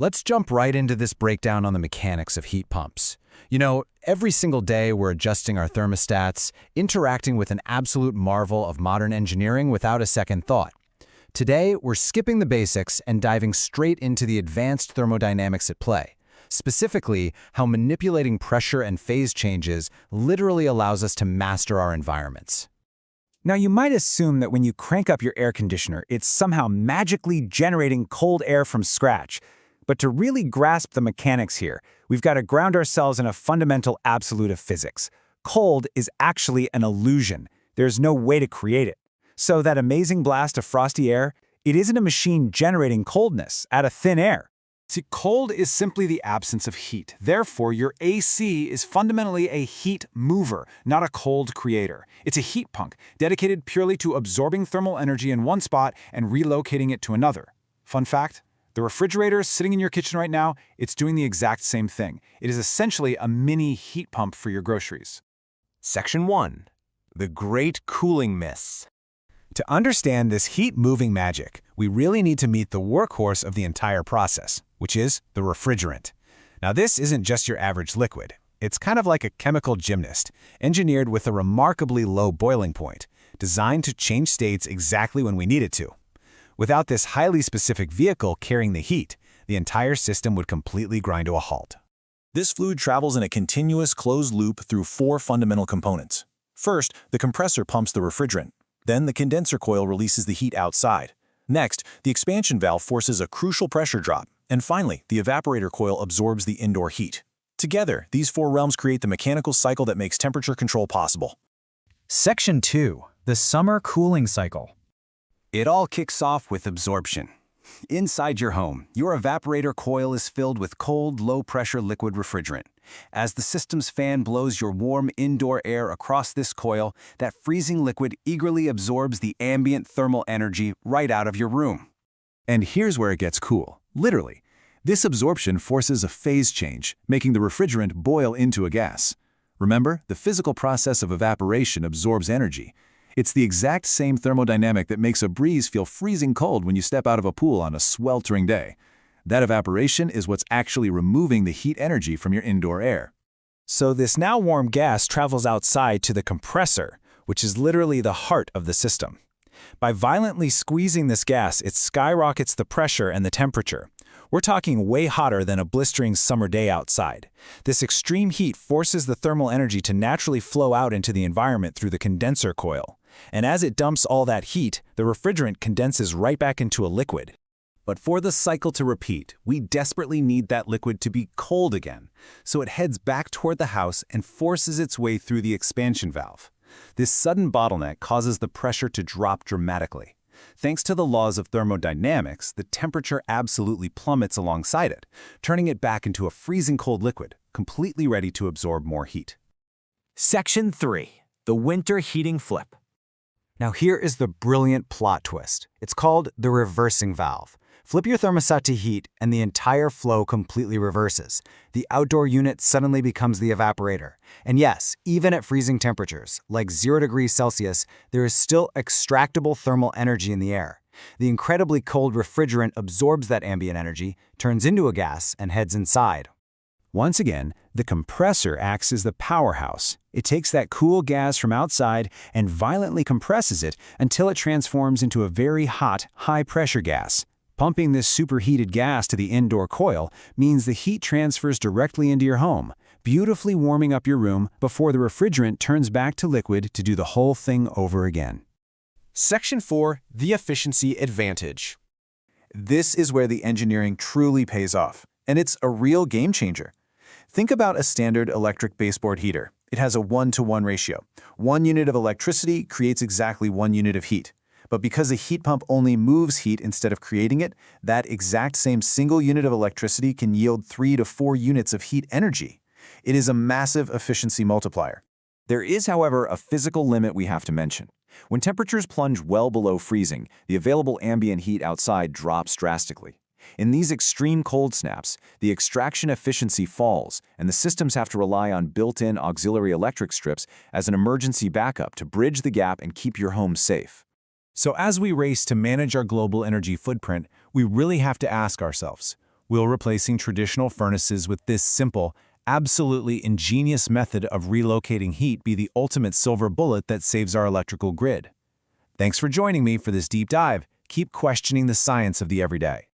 Let's jump right into this breakdown on the mechanics of heat pumps. Every single day we're adjusting our thermostats, interacting with an absolute marvel of modern engineering without a second thought. Today, we're skipping the basics and diving straight into the advanced thermodynamics at play. Specifically, how manipulating pressure and phase changes literally allows us to master our environments. Now, you might assume that when you crank up your air conditioner, it's somehow magically generating cold air from scratch. But to really grasp the mechanics here, we've got to ground ourselves in a fundamental absolute of physics. Cold is actually an illusion. There's no way to create it. So that amazing blast of frosty air, it isn't a machine generating coldness out of thin air. See, cold is simply the absence of heat. Therefore, your AC is fundamentally a heat mover, not a cold creator. It's a heat pump, dedicated purely to absorbing thermal energy in one spot and relocating it to another. Fun fact, the refrigerator sitting in your kitchen right now, it's doing the exact same thing. It is essentially a mini heat pump for your groceries. Section 1. The Great Cooling Myths. To understand this heat-moving magic, we really need to meet the workhorse of the entire process, which is the refrigerant. Now, this isn't just your average liquid. It's kind of like a chemical gymnast, engineered with a remarkably low boiling point, designed to change states exactly when we need it to. Without this highly specific vehicle carrying the heat, the entire system would completely grind to a halt. This fluid travels in a continuous closed loop through 4 fundamental components. First, the compressor pumps the refrigerant. Then the condenser coil releases the heat outside. Next, the expansion valve forces a crucial pressure drop. And finally, the evaporator coil absorbs the indoor heat. Together, these 4 realms create the mechanical cycle that makes temperature control possible. Section 2. The Summer Cooling Cycle. It all kicks off with absorption. Inside your home, your evaporator coil is filled with cold, low-pressure liquid refrigerant. As the system's fan blows your warm indoor air across this coil, that freezing liquid eagerly absorbs the ambient thermal energy right out of your room. And here's where it gets cool. Literally, this absorption forces a phase change, making the refrigerant boil into a gas. Remember, the physical process of evaporation absorbs energy. It's the exact same thermodynamic that makes a breeze feel freezing cold when you step out of a pool on a sweltering day. That evaporation is what's actually removing the heat energy from your indoor air. So this now warm gas travels outside to the compressor, which is literally the heart of the system. By violently squeezing this gas, it skyrockets the pressure and the temperature. We're talking way hotter than a blistering summer day outside. This extreme heat forces the thermal energy to naturally flow out into the environment through the condenser coil. And as it dumps all that heat, the refrigerant condenses right back into a liquid. But for the cycle to repeat, we desperately need that liquid to be cold again, so it heads back toward the house and forces its way through the expansion valve. This sudden bottleneck causes the pressure to drop dramatically. Thanks to the laws of thermodynamics, the temperature absolutely plummets alongside it, turning it back into a freezing cold liquid, completely ready to absorb more heat. Section 3. The Winter Heating Flip. Now here is the brilliant plot twist. It's called the reversing valve. Flip your thermostat to heat, and the entire flow completely reverses. The outdoor unit suddenly becomes the evaporator. And yes, even at freezing temperatures, like 0 degrees Celsius, there is still extractable thermal energy in the air. The incredibly cold refrigerant absorbs that ambient energy, turns into a gas, and heads inside. Once again, the compressor acts as the powerhouse. It takes that cool gas from outside and violently compresses it until it transforms into a very hot, high-pressure gas. Pumping this superheated gas to the indoor coil means the heat transfers directly into your home, beautifully warming up your room before the refrigerant turns back to liquid to do the whole thing over again. Section 4. The Efficiency Advantage. This is where the engineering truly pays off, and it's a real game changer. Think about a standard electric baseboard heater. It has a 1-to-1 ratio. 1 unit of electricity creates exactly 1 unit of heat. But because a heat pump only moves heat instead of creating it, that exact same single unit of electricity can yield 3 to 4 units of heat energy. It is a massive efficiency multiplier. There is, however, a physical limit we have to mention. When temperatures plunge well below freezing, the available ambient heat outside drops drastically. In these extreme cold snaps, the extraction efficiency falls, and the systems have to rely on built-in auxiliary electric strips as an emergency backup to bridge the gap and keep your home safe. So as we race to manage our global energy footprint, we really have to ask ourselves, Will replacing traditional furnaces with this simple, absolutely ingenious method of relocating heat be the ultimate silver bullet that saves our electrical grid? Thanks for joining me for this deep dive. Keep questioning the science of the everyday.